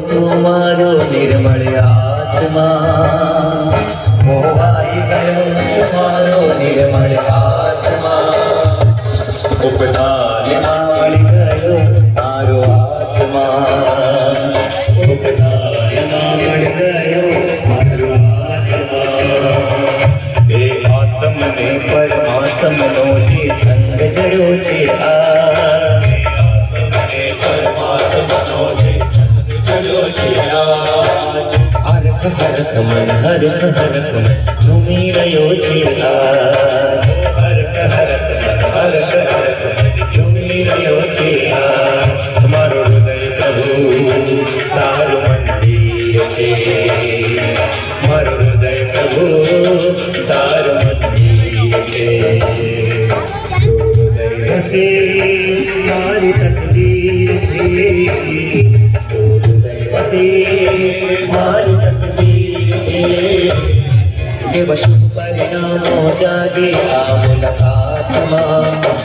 तुम्हारो निर्मल आत्मा मोहाई गयो तुम्हारो निर्मल आत्मा उपदान मળી गयो मारो आत्मा उपदान मળી गयो मारो आत्मा ए आत्म ने परमात्मा नो जे संग जड़ो छे आ हरक मन झूमी रह्यो छे हरक झूमी रह्यो छे मारो हृदय प्रभु तारो मंदिर छे मारो हृदय प्रभु तारो मंदिर छे हृदय से मारी तकदीर छे मारी तकदीर छे शुभ परिणामों जागे आ मुलाकात में